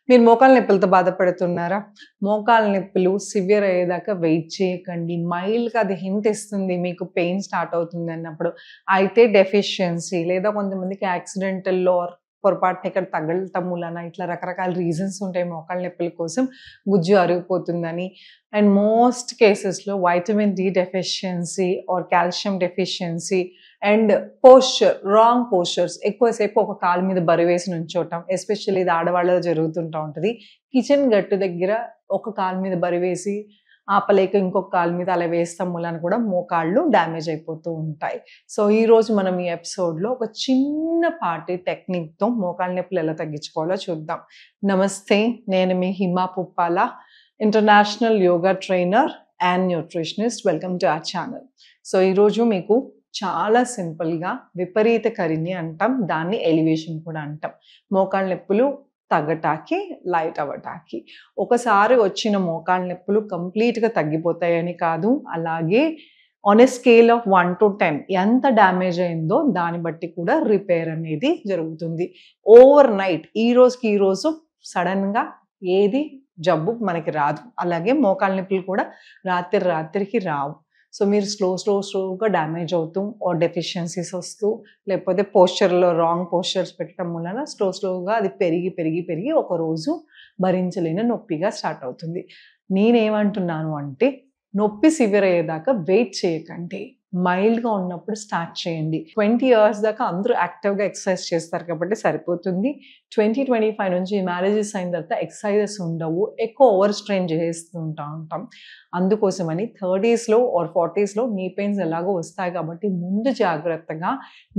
మీరు మోకాళ్ళ నొప్పులతో బాధపడుతున్నారా? మోకాళ్ళ నొప్పులు సివియర్ అయ్యేదాకా వెయిట్ చేయకండి. మైల్డ్‌గా అది హింట్ ఇస్తుంది మీకు పెయిన్ స్టార్ట్ అవుతుంది అన్నప్పుడు. అయితే డెఫిషియన్సీ లేదా కొంతమందికి యాక్సిడెంటల్‌లో ఆర్ పొరపాటున ఇక్కడ తగలటం మూలాన ఇట్లా రకరకాల రీజన్స్ ఉంటాయి మోకాళ్ళ నొప్పుల కోసం. గుజ్జు అరిగిపోతుందని. అండ్ మోస్ట్ కేసెస్‌లో vitamin D deficiency or calcium deficiency and wrong postures ఎక్కువసేపు ఒక కాలు మీద బరువేసి నుంచోటం. ఎస్పెషల్లీ ఇది ఆడవాళ్ళలో జరుగుతుంటా ఉంటది. కిచెన్ గట్టు దగ్గర ఒక కాలు మీద బరువేసి ఆపలేక ఇంకొక కాలు మీద అలా వేస్తాం మూలాన కూడా మోకాళ్ళు డ్యామేజ్ అయిపోతూ ఉంటాయి. సో ఈరోజు మనం ఈ ఎపిసోడ్‌లో ఒక చిన్నపాటి టెక్నిక్‌తో మోకాళ్ళ నొప్పులు ఎలా తగ్గించుకోవాలో చూద్దాం. నమస్తే, నేను మీ Hima Puppala, international yoga trainer and nutritionist. Welcome to our channel. So ఈరోజు మీకు చాలా సింపుల్‌గా విపరీత కరిణి అంటాం. దాన్ని ఎలివేషన్ కూడా అంటాం. మోకాళ్ళ నొప్పులు తగ్గటానికి, లైట్ అవ్వటానికి. ఒకసారి వచ్చిన మోకాళ్ళ నొప్పులు కంప్లీట్‌గా తగ్గిపోతాయని కాదు. అలాగే on a scale of 1 to 10 ఎంత డ్యామేజ్ అయిందో దాన్ని బట్టి కూడా రిపేర్ అనేది జరుగుతుంది. ఓవర్ నైట్ ఈ రోజు సడన్‌గా ఏది జబ్బు మనకి రాదు. అలాగే మోకాళ్ళ నొప్పులు కూడా రాత్రికి రావు. సో మీరు స్లోగా డ్యామేజ్ అవుతూ ఆర్ డెఫిషియన్సీస్ వస్తూ లేకపోతే పోస్చర్‌లో రాంగ్ పోస్చర్స్ పెట్టడం వలన స్లోగా అది పెరిగి ఒకరోజు భరించలేని నొప్పిగా స్టార్ట్ అవుతుంది. నేనేమంటున్నాను అంటే నొప్పి సివియర్ అయ్యేదాకా వెయిట్ చేయకండి. మైల్డ్‌గా ఉన్నప్పుడు స్టార్ట్ చేయండి. 20 ఇయర్స్ దాకా అందరూ యాక్టివ్‌గా ఎక్సర్సైజ్ చేస్తారు కాబట్టి సరిపోతుంది. 25 నుంచి మ్యారేజెస్ అయిన తర్వాత ఎక్సర్సైజెస్ ఉండవు. ఎక్కువ ఓవర్ స్ట్రెయిన్ చేస్తూ ఉంటాం. అందుకోసమని 30స్‌లో ఆర్ 40స్‌లో నీ పెయిన్స్ ఎలాగో వస్తాయి కాబట్టి ముందు జాగ్రత్తగా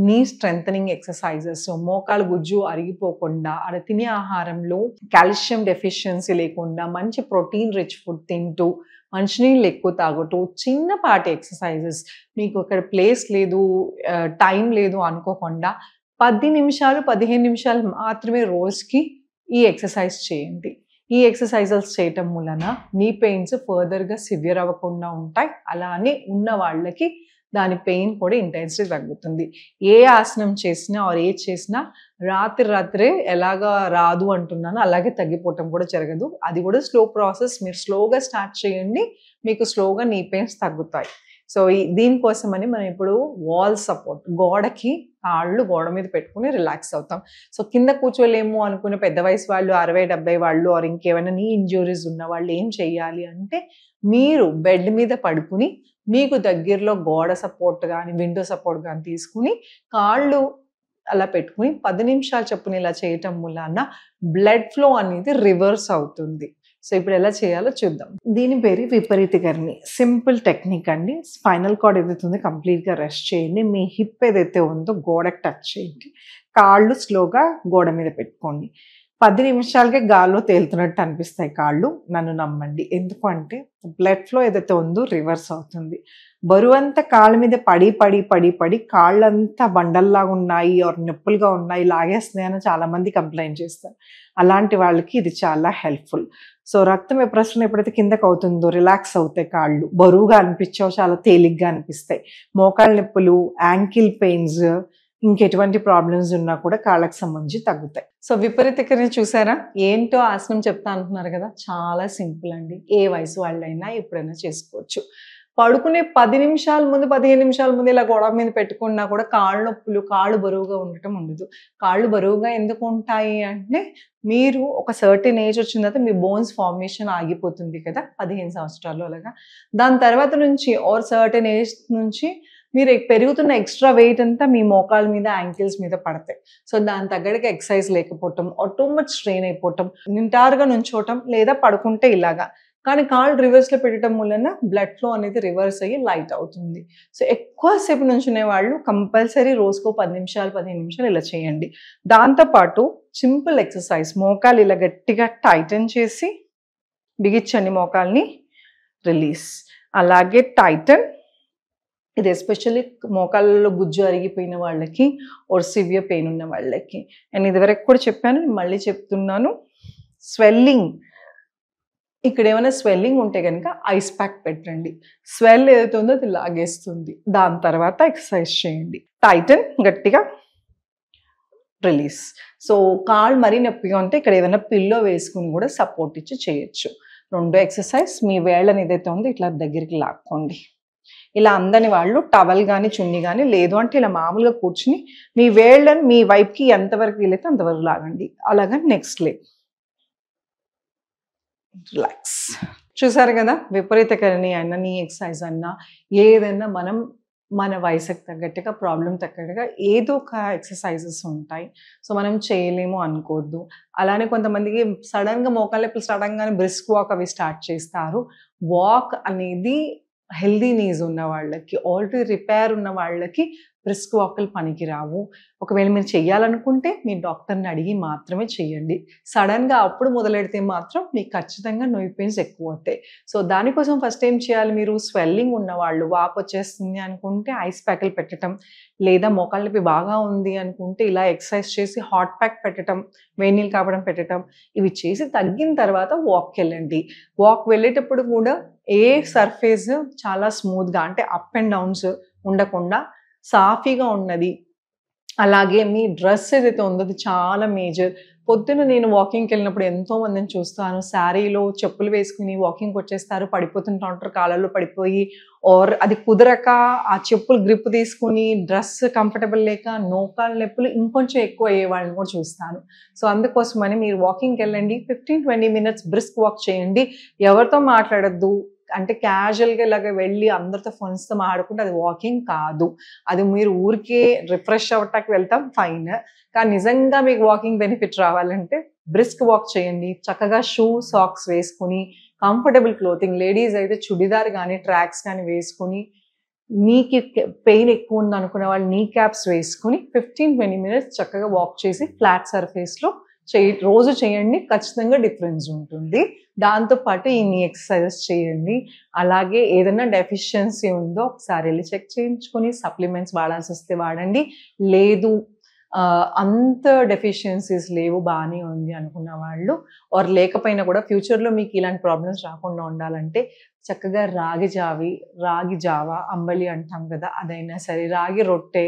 నీ స్ట్రెంథెనింగ్ ఎక్సర్సైజెస్, మోకాలు గుజ్జు అరిగిపోకుండా, తినే ఆహారంలో కాల్షియం డెఫిషియన్సీ లేకుండా మంచి ప్రోటీన్ రిచ్ ఫుడ్ తింటూ, మంచినీళ్ళు ఎక్కువ తాగుతూ, చిన్నపాటి ఎక్సర్సైజెస్ మీకు అక్కడ ప్లేస్ లేదు, టైం లేదు అనుకోకుండా 10 నిమిషాలు 15 నిమిషాలు మాత్రమే రోజుకి ఈ ఎక్సర్సైజ్ చేయండి. ఈ ఎక్సర్సైజెస్ చేయటం వలన నీ పెయిన్స్ ఫర్దర్‌గా సివియర్ అవ్వకుండా ఉంటాయి. అలానే ఉన్న వాళ్ళకి దాని పెయిన్ కూడా ఇంటెన్సిటీ తగ్గుతుంది. ఏ ఆసనం చేసినా ఆర్ ఏది చేసినా రాత్రే ఎలాగా రాదు అంటున్నానో అలాగే తగ్గిపోవటం కూడా జరగదు. అది కూడా స్లో ప్రాసెస్. మీరు స్లోగా స్టార్ట్ చేయండి. మీకు స్లోగా నీ పెయిన్స్ తగ్గుతాయి. సో దీనికోసమని మనం ఇప్పుడు వాల్ సపోర్ట్, గోడకి కాళ్ళు గోడ మీద పెట్టుకుని రిలాక్స్ అవుతాం. సో కింద కూర్చోలేము అనుకునే పెద్ద వయసు వాళ్ళు, 60-70 వాళ్ళు ఆర్ ఇంకేమైనా నీ ఇంజ్యూరీస్ ఉన్న వాళ్ళు ఏం చేయాలి అంటే మీరు బెడ్ మీద పడుకుని మీకు దగ్గరలో గోడ సపోర్ట్ కానీ విండో సపోర్ట్ కానీ తీసుకుని కాళ్ళు అలా పెట్టుకుని 10 నిమిషాలు చొప్పున ఇలా చేయటం వలన బ్లడ్ ఫ్లో అనేది రివర్స్ అవుతుంది. సో ఇప్పుడు ఎలా చేయాలో చూద్దాం. దీని పేరు విపరీత కరిణి. సింపుల్ టెక్నిక్ అండి. స్పైనల్ కార్డ్ ఏదైతే ఉందో కంప్లీట్‌గా రెస్ట్ చేయండి. మీ హిప్ ఏదైతే ఉందో గోడకు టచ్ చేయండి. కాళ్ళు స్లోగా గోడ మీద పెట్టుకోండి. 10 నిమిషాలకే గాల్లో తేలుతున్నట్టు అనిపిస్తాయి కాళ్ళు. నన్ను నమ్మండి. ఎందుకంటే బ్లడ్ ఫ్లో ఏదైతే ఉందో రివర్స్ అవుతుంది. బరువంతా కాళ్ళ మీద పడి కాళ్ళంతా బండల్లాగా ఉన్నాయి ఆర్ నొప్పులుగా ఉన్నాయి, లాగేస్తున్నాయని చాలామంది కంప్లైంట్ చేస్తారు. అలాంటి వాళ్ళకి ఇది చాలా హెల్ప్ఫుల్. సో రక్తం ప్రసరణ ఎప్పుడైతే కిందకు అవుతుందో రిలాక్స్ అవుతాయి కాళ్ళు. బరువుగా అనిపించవు, చాలా తేలిగ్గా అనిపిస్తాయి. మోకాళ్ళ నొప్పులు, యాంకిల్ పెయిన్స్, ఇంకెటువంటి ప్రాబ్లమ్స్ ఉన్నా కూడా కాళ్ళకి సంబంధించి తగ్గుతాయి. సో విపరీత కరిణి చూసారా? ఏంటో ఆసనం చెప్తా అంటున్నారు కదా, చాలా సింపుల్ అండి. ఏ వయసు వాళ్ళైనా ఎప్పుడైనా చేసుకోవచ్చు. పడుకునే 10 నిమిషాల ముందు 15 నిమిషాల ముందు ఇలా గోడ మీద పెట్టుకున్నా కూడా కాళ్ళ నొప్పులు, కాళ్ళు బరువుగా ఉండటం ఉండదు. కాళ్ళు బరువుగా ఎందుకు ఉంటాయి అంటే మీరు ఒక సర్టెన్ ఏజ్ వచ్చిన తర్వాత మీ బోన్స్ ఫార్మేషన్ ఆగిపోతుంది కదా, 15 సంవత్సరాలు అలాగా. దాని తర్వాత నుంచి ఆర్ సర్టెన్ ఏజ్ నుంచి మీరు పెరుగుతున్న ఎక్స్ట్రా వెయిట్ అంతా మీ మోకాళ్ళ మీద, యాంకిల్స్ మీద పడతాయి. సో దాని తగ్గట్టుగా ఎక్సర్సైజ్ లేకపోవటం, టూ మచ్ స్ట్రెయిన్ అయిపోవటం, నింటారుగా నుంచోవటం లేదా పడుకుంటే ఇలాగా. కానీ కాళ్ళు రివర్స్లో పెట్టడం వలన బ్లడ్ ఫ్లో అనేది రివర్స్ అయ్యి లైట్ అవుతుంది. సో ఎక్కువసేపు నుంచునే వాళ్ళు కంపల్సరీ రోజుకో 10 నిమిషాలు 15 నిమిషాలు ఇలా చేయండి. దాంతోపాటు సింపుల్ ఎక్సర్సైజ్, మోకాలు ఇలా గట్టిగా టైటన్ చేసి బిగించండి, మోకాల్ని రిలీజ్. అలాగే టైటన్. ఇది ఎస్పెషల్లీ మోకాళ్ళలో గుజ్జు అరిగిపోయిన వాళ్ళకి ఆర్ సివియర్ పెయిన్ ఉన్న వాళ్ళకి. నేను ఇదివరకు కూడా చెప్పాను, మళ్ళీ చెప్తున్నాను. స్వెల్లింగ్, ఇక్కడ ఏమైనా స్వెల్లింగ్ ఉంటే కనుక ఐస్ ప్యాక్ పెట్టండి. స్వెల్ ఏదైతే ఉందో అది లాగేస్తుంది. దాని తర్వాత ఎక్సర్సైజ్ చేయండి. టైటన్ గట్టిగా రిలీజ్. సో కాళ్ళు మరీ నొప్పిగా ఉంటే ఇక్కడ ఏదైనా పిల్లో వేసుకుని కూడా సపోర్ట్ ఇచ్చి చేయొచ్చు. రెండో ఎక్సర్సైజ్, మీ వేళ్ళని ఏదైతే ఉందో ఇట్లా దగ్గరికి లాక్కోండి. ఇలా అందని వాళ్ళు టవల్ కానీ చున్నీ కానీ, లేదు అంటే ఇలా మామూలుగా కూర్చుని మీ వేళ్ళని మీ వైపుకి ఎంతవరకు వీలైతే అంతవరకు లాగండి. అలాగా నెక్స్ట్ లెగ్ రిలాక్స్. చూసారు కదా, విపరీతకరణి అన్న నీ ఎక్సర్సైజ్ అన్నా ఏదన్నా మనం మన వయసుకు తగ్గట్టుగా ప్రాబ్లం తగ్గట్టుగా ఏదో ఒక ఎక్సర్సైజెస్ ఉంటాయి. సో మనం చేయలేము అనుకోవద్దు. అలానే కొంతమందికి సడన్గా మోకాళ్ళ నొప్పులు స్టార్ట్ అవ్వగానే బ్రిస్క్ వాక్ అవి స్టార్ట్ చేస్తారు. వాక్ అనేది హెల్దీ నీస్ ఉన్న వాళ్ళకి, ఆల్రెడీ రిపేర్ ఉన్న వాళ్ళకి బ్రిస్క్ వాక్లు పనికిరావు. ఒకవేళ మీరు చెయ్యాలనుకుంటే మీ డాక్టర్ని అడిగి మాత్రమే చేయండి. సడన్గా అప్పుడు మొదలెడితే మాత్రం మీకు ఖచ్చితంగా నొప్పి పెయిన్స్ ఎక్కువ అవుతాయి. సో దానికోసం ఫస్ట్ ఏం చేయాలి, మీరు స్వెల్లింగ్ ఉన్నవాళ్ళు, వాపు వచ్చేస్తుంది అనుకుంటే ఐస్ ప్యాకులు పెట్టడం, లేదా మోకాళ్ళ నొప్పి బాగా ఉంది అనుకుంటే ఇలా ఎక్సర్సైజ్ చేసి హాట్ ప్యాక్ పెట్టడం, వేడి నీళ్ళు కాపడం పెట్టడం, ఇవి చేసి తగ్గిన తర్వాత వాక్కి వెళ్ళండి. వాక్ వెళ్ళేటప్పుడు కూడా ఏ సర్ఫేస్ చాలా స్మూత్గా అంటే అప్ అండ్ డౌన్స్ ఉండకుండా సాఫీగా ఉన్నది. అలాగే మీ డ్రెస్ ఏదైతే ఉందో అది చాలా మేజర్. పొద్దున నేను వాకింగ్కి వెళ్ళినప్పుడు ఎంతో మందిని చూస్తాను, శారీలో చెప్పులు వేసుకుని వాకింగ్కి వచ్చేస్తారు, పడిపోతుంటా ఉంటారు, కాళ్ళల్లో పడిపోయి ఆర్ అది కుదరక ఆ చెప్పులు గ్రిప్ తీసుకుని డ్రెస్ కంఫర్టబుల్ లేక నోకాళ్ళ నొప్పులు ఇంకొంచెం ఎక్కువ అయ్యే వాళ్ళని కూడా చూస్తాను. సో అందుకోసమని మీరు వాకింగ్కి వెళ్ళండి, 15-20 మినిట్స్ బ్రిస్క్ వాక్ చేయండి. ఎవరితో మాట్లాడద్దు, అంటే క్యాజువల్గా ఇలాగ వెళ్ళి అందరితో ఫ్రెండ్స్తో మాట్లాడుకుంటే అది వాకింగ్ కాదు. అది మీరు ఊరికే రిఫ్రెష్ అవ్వటానికి వెళ్తాం ఫైన్, కానీ నిజంగా మీకు వాకింగ్ బెనిఫిట్ రావాలంటే బ్రిస్క్ వాక్ చేయండి. చక్కగా షూ సాక్స్ వేసుకుని కంఫర్టబుల్ క్లోతింగ్, లేడీస్ అయితే చుడిదార్ కానీ ట్రాక్స్ కానీ వేసుకుని, నీకు పెయిన్ ఎక్కువ ఉంది అనుకునే వాళ్ళు నీ క్యాప్స్ వేసుకుని 15-20 మినిట్స్ చక్కగా వాక్ చేసి ఫ్లాట్ సర్ఫేస్లో రోజు చేయండి. ఖచ్చితంగా డిఫరెన్స్ ఉంటుంది. దాంతోపాటు ఇన్ని ఎక్సర్సైజెస్ చేయండి. అలాగే ఏదైనా డెఫిషియన్సీ ఉందో ఒకసారి వెళ్ళి చెక్ చేయించుకొని సప్లిమెంట్స్ వాడాల్సి వస్తే వాడండి. లేదు అంత డెఫిషియన్సీస్ లేవు, బాగానే ఉంది అనుకున్న వాళ్ళు, ఆర్ లేకపోయినా కూడా ఫ్యూచర్లో మీకు ఇలాంటి ప్రాబ్లమ్స్ రాకుండా ఉండాలంటే చక్కగా రాగి జావా, అంబలి అంటాం కదా, అదైనా సరే, రాగి రొట్టె,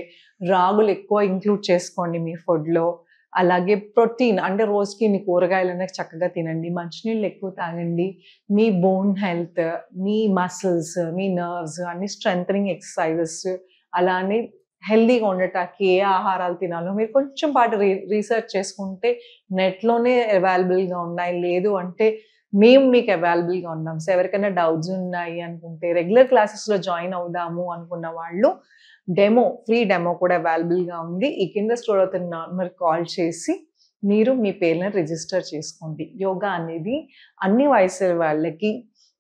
రాగులు ఎక్కువ ఇంక్లూడ్ చేసుకోండి మీ ఫుడ్లో. అలాగే ప్రోటీన్ అంటే రోజుకి ఇన్ని కూరగాయలు అనేది చక్కగా తినండి, మంచినీళ్ళు ఎక్కువ తాగండి. మీ బోన్ హెల్త్, మీ మసిల్స్, మీ నర్వ్స్ అన్ని స్ట్రెంథనింగ్ ఎక్సర్సైజెస్, అలానే హెల్దీగా ఉండటానికి ఏ ఆహారాలు తినాలో మీరు కొంచెం పాటు రీసెర్చ్ చేసుకుంటే నెట్లోనే అవైలబుల్గా ఉన్నాయి. లేదు అంటే మేము మీకు అవైలబుల్గా ఉన్నాం. సో ఎవరికైనా డౌట్స్ ఉన్నాయి అనుకుంటే, రెగ్యులర్ క్లాసెస్లో జాయిన్ అవుదాము అనుకున్న వాళ్ళు ఫ్రీ డెమో కూడా అవైలబుల్గా ఉంది. ఈ కింద స్టోర్ అవుతున్న నెంబర్ కాల్ చేసి మీరు మీ పేర్లను రిజిస్టర్ చేసుకోండి. యోగా అనేది అన్ని వయసుల వాళ్ళకి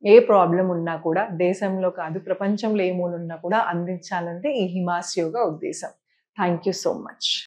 ఏ ప్రాబ్లం ఉన్నా కూడా, దేశంలో కాదు ప్రపంచంలో ఏ మూల ఉన్నా కూడా అందించాలంటే ఈ హిమాస్ యోగా ఉద్దేశం. Thank you so much.